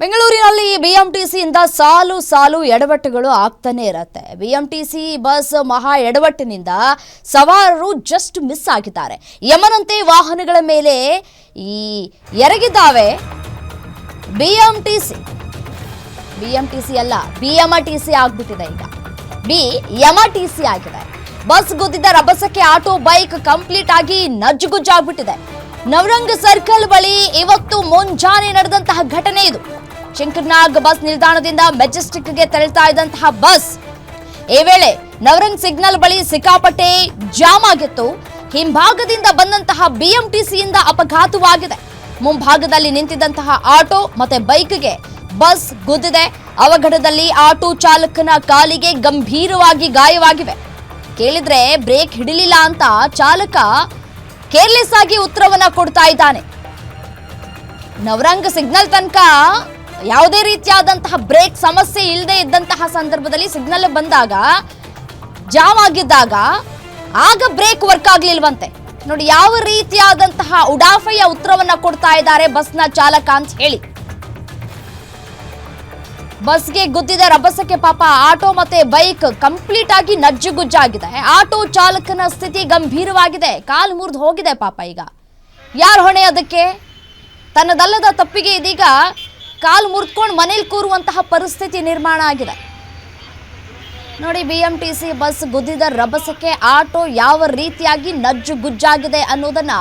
ಬೆಂಗಳೂರಿನಲ್ಲಿ ಬಿಎಂಟಿಸಿಯಿಂದ ಸಾಲು ಸಾಲು ಎಡವಟ್ಟುಗಳು ಆಗ್ತಾನೆ ಇರುತ್ತೆ. ಬಿಎಂಟಿಸಿ ಬಸ್ ಮಹಾ ಎಡವಟ್ಟಿನಿಂದ ಸವಾರರು ಜಸ್ಟ್ ಮಿಸ್ ಆಗಿದ್ದಾರೆ. ಯಮನಂತೆ ವಾಹನಗಳ ಮೇಲೆ ಎರಗಿದ್ದಾವೆ ಬಿಎಂಟಿಸಿ ಅಲ್ಲ, ಬಿಎಂಟಿಸಿ ಆಗ್ಬಿಟ್ಟಿದೆ. ಈಗ ಬಿಎಂಟಿಸಿ ಆಗಿದೆ. ಬಸ್ ಗುದ್ದಿದ ರಭಸಕ್ಕೆ ಆಟೋ ಬೈಕ್ ಕಂಪ್ಲೀಟ್ ಆಗಿ ನಜ್ಜುಗುಜ್ಜಾಗ್ಬಿಟ್ಟಿದೆ. ನವರಂಗ್ ಸರ್ಕಲ್ ಬಳಿ ಇವತ್ತು ಮುಂಜಾನೆ ನಡೆದಂತಹ ಘಟನೆ ಇದು. ಶಂಕರ್ನಾಗ್ ಬಸ್ ನಿಲ್ದಾಣದಿಂದ ಮೆಜೆಸ್ಟಿಕ್ಗೆ ತೆರಳುತ್ತಾ ಇದ್ದಂತಹ ಬಸ್ ಈ ವೇಳೆ ನವರಂಗ್ ಸಿಗ್ನಲ್ ಬಳಿ ಸಿಕ್ಕಾಪಟ್ಟೆ ಜಾಮ್ ಆಗಿತ್ತು. ಹಿಂಭಾಗದಿಂದ ಬಂದಂತಹ ಬಿಎಂಟಿಸಿಯಿಂದ ಅಪಘಾತವಾಗಿದೆ. ಮುಂಭಾಗದಲ್ಲಿ ನಿಂತಿದ್ದಂತಹ ಆಟೋ ಮತ್ತೆ ಬೈಕ್ಗೆ ಬಸ್ ಗುದ್ದಿದೆ. ಅವಘಡದಲ್ಲಿ ಆಟೋ ಚಾಲಕನ ಕಾಲಿಗೆ ಗಂಭೀರವಾಗಿ ಗಾಯವಾಗಿವೆ. ಕೇಳಿದ್ರೆ ಬ್ರೇಕ್ ಹಿಡಿಲಿಲ್ಲ ಅಂತ ಚಾಲಕ ಕೇರ್ಲೆಸ್ ಆಗಿ ಉತ್ತರವನ್ನ ಕೊಡ್ತಾ ಇದ್ದಾನೆ. ನವರಂಗ್ ಸಿಗ್ನಲ್ ತನಕ ಯಾವುದೇ ರೀತಿಯಾದಂತಹ ಬ್ರೇಕ್ ಸಮಸ್ಯೆ ಇಲ್ಲದೆ ಇದ್ದಂತಹ ಸಂದರ್ಭದಲ್ಲಿ ಸಿಗ್ನಲ್ ಬಂದಾಗ ಜಾಮ್ ಆಗಿದ್ದಾಗ ಆಗ ಬ್ರೇಕ್ ವರ್ಕ್ ಆಗ್ಲಿಲ್ವಂತೆ. ನೋಡಿ ಯಾವ ರೀತಿಯಾದಂತಹ ಉಡಾಫೆಯ ಉತ್ತರವನ್ನ ಕೊಡ್ತಾ ಇದ್ದಾರೆ ಬಸ್ನ ಚಾಲಕ ಅಂತ ಹೇಳಿ. ಬಸ್ಗೆ ಗುದ್ದಿದ ರಭಸಕ್ಕೆ ಪಾಪ ಆಟೋ ಮತ್ತೆ ಬೈಕ್ ಕಂಪ್ಲೀಟ್ ಆಗಿ ನಜ್ಜುಗುಜ್ಜಾಗಿದೆ. ಆಟೋ ಚಾಲಕನ ಸ್ಥಿತಿ ಗಂಭೀರವಾಗಿದೆ. ಕಾಲು ಮುರಿದು ಹೋಗಿದೆ ಪಾಪ. ಈಗ ಯಾರು ಹೊಣೆ ಅದಕ್ಕೆ? ತನ್ನದಲ್ಲದ ತಪ್ಪಿಗೆ ಇದೀಗ ಕಾಲು ಮುರಿದುಕೊಂಡು ಮನೇಲಿ ಕೂರುವಂತಹ ಪರಿಸ್ಥಿತಿ ನಿರ್ಮಾಣ ಆಗಿದೆ. ನೋಡಿ ಬಿಎಂಟಿಸಿ ಬಸ್ ಗುದ್ದಿದ ರಭಸಕ್ಕೆ ಆಟೋ ಯಾವ ರೀತಿಯಾಗಿ ನಜ್ಜುಗುಜ್ಜಾಗಿದೆ ಅನ್ನೋದನ್ನ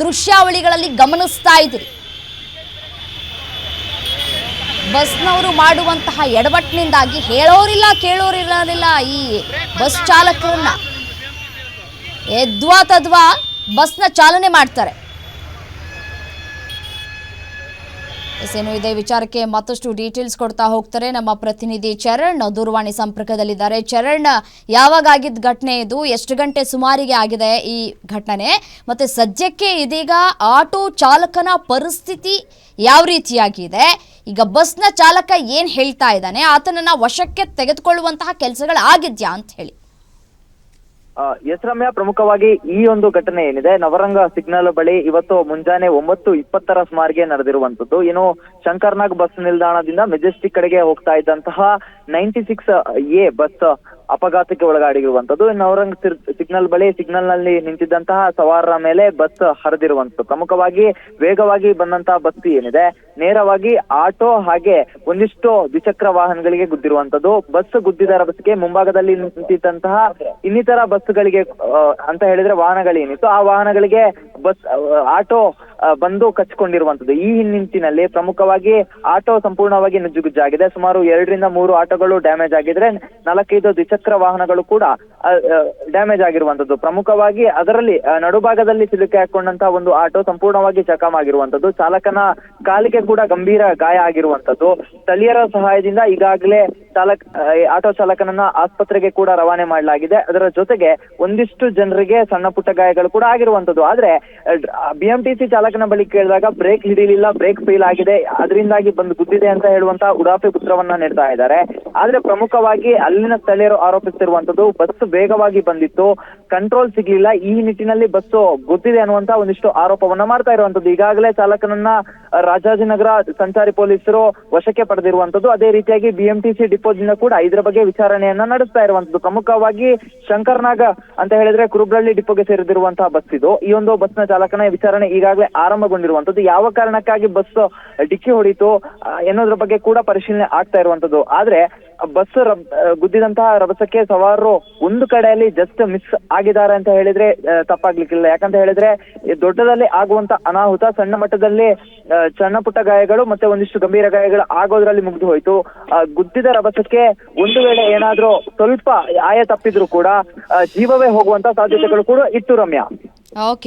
ದೃಶ್ಯಾವಳಿಗಳಲ್ಲಿ ಗಮನಿಸ್ತಾ ಇದ್ದೀರಿ. ಬಸ್ನವರು ಮಾಡುವಂತಹ ಎಡವಟ್ಟಿನಿಂದಾಗಿ ಹೇಳೋರಿಲ್ಲ ಕೇಳೋರಿರಲಿಲ್ಲ ಈ ಬಸ್ ಚಾಲಕರನ್ನ. ಎದ್ವಾ ತದ್ವಾ ಬಸ್ನ ಚಾಲನೆ ಮಾಡ್ತಾರೆ. ಏನು ಇದೇ ವಿಚಾರಕ್ಕೆ ಮತ್ತಷ್ಟು ಡೀಟೇಲ್ಸ್ ಕೊಡ್ತಾ ಹೋಗ್ತಾರೆ ನಮ್ಮ ಪ್ರತಿನಿಧಿ ಚರಣ್ ದೂರವಾಣಿ ಸಂಪರ್ಕದಲ್ಲಿದ್ದಾರೆ. ಚರಣ್, ಯಾವಾಗ ಆಗಿದ್ದ ಘಟನೆ ಇದು? ಎಷ್ಟು ಗಂಟೆ ಸುಮಾರಿಗೆ ಆಗಿದೆ ಈ ಘಟನೆ? ಮತ್ತೆ ಸದ್ಯಕ್ಕೆ ಇದೀಗ ಆಟೋ ಚಾಲಕನ ಪರಿಸ್ಥಿತಿ ಯಾವ ರೀತಿಯಾಗಿದೆ? ಈಗ ಬಸ್ನ ಚಾಲಕ ಏನ್ ಹೇಳ್ತಾ ಇದ್ದಾನೆ? ಆತನನ್ನ ವಶಕ್ಕೆ ತೆಗೆದುಕೊಳ್ಳುವಂತಹ ಕೆಲಸಗಳು ಆಗಿದ್ಯಾ ಅಂತ ಹೇಳಿ. ಎಸ್ ರಮ್ಯ, ಪ್ರಮುಖವಾಗಿ ಈ ಒಂದು ಘಟನೆ ಏನಿದೆ ನವರಂಗ ಸಿಗ್ನಲ್ ಬಳಿ ಇವತ್ತು ಮುಂಜಾನೆ 9:20 ಸುಮಾರಿಗೆ ನಡೆದಿರುವಂತದ್ದು. ಏನು ಶಂಕರ್ನಾಗ್ ಬಸ್ ನಿಲ್ದಾಣದಿಂದ ಮೆಜೆಸ್ಟಿಕ್ ಕಡೆಗೆ ಹೋಗ್ತಾ ಇದ್ದಂತಹ 96A ಬಸ್ ಅಪಘಾತಕ್ಕೆ ಒಳಗಾಡಿರುವಂತದ್ದು. ನವರಂಗ್ ಸಿಗ್ನಲ್ ಬಳಿ ಸಿಗ್ನಲ್ ನಲ್ಲಿ ನಿಂತಿದ್ದಂತಹ ಸವಾರರ ಮೇಲೆ ಬಸ್ ಹರಿದಿರುವಂತದ್ದು. ಪ್ರಮುಖವಾಗಿ ವೇಗವಾಗಿ ಬಂದಂತಹ ಬಸ್ ಏನಿದೆ ನೇರವಾಗಿ ಆಟೋ ಹಾಗೆ ಒಂದಿಷ್ಟು ದ್ವಿಚಕ್ರ ವಾಹನಗಳಿಗೆ ಗುದ್ದಿರುವಂತದ್ದು. ಬಸ್ ಗುದ್ದಿದ ರಭಸಕ್ಕೆ ಮುಂಭಾಗದಲ್ಲಿ ನಿಂತಿದ್ದಂತಹ ಇನ್ನಿತರ ಬಸ್ಗಳಿಗೆ ಅಂತ ಹೇಳಿದ್ರೆ ವಾಹನಗಳೇನಿತ್ತು ಆ ವಾಹನಗಳಿಗೆ ಬಸ್ ಆಟೋ ಬಂದು ಕಚ್ಕೊಂಡಿರುವಂತದ್ದು. ಈ ನಿಂತಿನಲ್ಲಿ ಪ್ರಮುಖವಾಗಿ ಆಟೋ ಸಂಪೂರ್ಣವಾಗಿ ನಜ್ಜುಗುಜ್ಜಾಗಿದೆ. ಸುಮಾರು 2 ರಿಂದ 3 ಆಟೋಗಳು ಡ್ಯಾಮೇಜ್ ಆಗಿದ್ರೆ 4-5 ದ್ವಿಚಕ್ರ ವಾಹನಗಳು ಕೂಡ ಡ್ಯಾಮೇಜ್ ಆಗಿರುವಂತದ್ದು. ಪ್ರಮುಖವಾಗಿ ಅದರಲ್ಲಿ ನಡುಭಾಗದಲ್ಲಿ ಸಿಲುಕಿ ಹಾಕೊಂಡಂತಹ ಒಂದು ಆಟೋ ಸಂಪೂರ್ಣವಾಗಿ ಚಕಾಮ್ ಆಗಿರುವಂತದ್ದು. ಚಾಲಕನ ಕಾಲಿಗೆ ಕೂಡ ಗಂಭೀರ ಗಾಯ ಆಗಿರುವಂತದ್ದು. ಸ್ಥಳೀಯರ ಸಹಾಯದಿಂದ ಈಗಾಗಲೇ ಆಟೋ ಚಾಲಕನನ್ನ ಆಸ್ಪತ್ರೆಗೆ ಕೂಡ ರವಾನೆ ಮಾಡಲಾಗಿದೆ. ಅದರ ಜೊತೆಗೆ ಒಂದಿಷ್ಟು ಜನರಿಗೆ ಸಣ್ಣ ಪುಟ್ಟ ಗಾಯಗಳು ಕೂಡ ಆಗಿರುವಂತದ್ದು. ಆದ್ರೆ ಬಿಎಂಟಿಸಿ ಚಾಲಕನ ಬಳಿ ಕೇಳಿದಾಗ ಬ್ರೇಕ್ ಹಿಡಿಲಿಲ್ಲ, ಬ್ರೇಕ್ ಫೇಲ್ ಆಗಿದೆ, ಅದರಿಂದಾಗಿ ಬಂದು ಗುದ್ದಿದೆ ಅಂತ ಹೇಳುವಂತಹ ಉಡಾಫೆ ಉತ್ತರವನ್ನ ನೀಡ್ತಾ ಇದ್ದಾರೆ. ಆದ್ರೆ ಪ್ರಮುಖವಾಗಿ ಅಲ್ಲಿನ ಸ್ಥಳೀಯರು ಆರೋಪಿಸಿರುವಂತದ್ದು ಬಸ್ ವೇಗವಾಗಿ ಬಂದಿತ್ತು, ಕಂಟ್ರೋಲ್ ಸಿಗ್ಲಿಲ್ಲ, ಈ ನಿಟ್ಟಿನಲ್ಲಿ ಬಸ್ಸು ಗುದ್ದಿದೆ ಅನ್ನುವಂತ ಒಂದಿಷ್ಟು ಆರೋಪವನ್ನ ಮಾಡ್ತಾ ಇರುವಂತದ್ದು. ಈಗಾಗಲೇ ಚಾಲಕನನ್ನ ರಾಜಾಜಿನಗರ ಸಂಚಾರಿ ಪೊಲೀಸರು ವಶಕ್ಕೆ ಪಡೆದಿರುವಂತದ್ದು. ಅದೇ ರೀತಿಯಾಗಿ ಬಿಎಂಟಿಸಿ ಡಿಪೋದಿಂದ ಕೂಡ ಇದರ ಬಗ್ಗೆ ವಿಚಾರಣೆಯನ್ನ ನಡೆಸ್ತಾ ಇರುವಂತದ್ದು. ಪ್ರಮುಖವಾಗಿ ಶಂಕರ್ನಾಗ್ ಅಂತ ಹೇಳಿದ್ರೆ ಕುರುಬ್ರಳ್ಳಿ ಡಿಪೋಗೆ ಸೇರಿದಿರುವಂತಹ ಬಸ್ ಇದು. ಈ ಒಂದು ಬಸ್ನ ಚಾಲಕನ ವಿಚಾರಣೆ ಈಗಾಗಲೇ ಆರಂಭಗೊಂಡಿರುವಂತದ್ದು. ಯಾವ ಕಾರಣಕ್ಕಾಗಿ ಬಸ್ ಡಿಕ್ಕಿ ಹೊಡಿತು ಎನ್ನುವುದರ ಬಗ್ಗೆ ಕೂಡ ಪರಿಶೀಲನೆ ಆಗ್ತಾ ಇರುವಂತದ್ದು. ಆದ್ರೆ ಬಸ್ ಗುದ್ದಿದಂತಹ ರಭಸಕ್ಕೆ ಸವಾರರು ಒಂದು ಕಡೆಯಲ್ಲಿ ಜಸ್ಟ್ ಮಿಸ್ ಆಗಿದ್ದಾರೆ ಅಂತ ಹೇಳಿದ್ರೆ ತಪ್ಪಾಗ್ಲಿಕ್ಕಿಲ್ಲ. ಯಾಕಂತ ಹೇಳಿದ್ರೆ ದೊಡ್ಡದಲ್ಲಿ ಆಗುವಂತ ಅನಾಹುತ ಸಣ್ಣ ಮಟ್ಟದಲ್ಲಿ ಸಣ್ಣ ಪುಟ್ಟ ಗಾಯಗಳು ಮತ್ತೆ ಒಂದಿಷ್ಟು ಗಂಭೀರ ಗಾಯಗಳು ಆಗೋದ್ರಲ್ಲಿ ಮುಗಿದು ಹೋಯ್ತು. ಗುದ್ದಿದ ರಭಸಕ್ಕೆ ಒಂದು ವೇಳೆ ಏನಾದ್ರೂ ಸ್ವಲ್ಪ ಆಯ ತಪ್ಪಿದ್ರು ಕೂಡ ಜೀವವೇ ಹೋಗುವಂತ ಸಾಧ್ಯತೆಗಳು ಕೂಡ ಇತ್ತು ರಮ್ಯಾ. ಓಕೆ.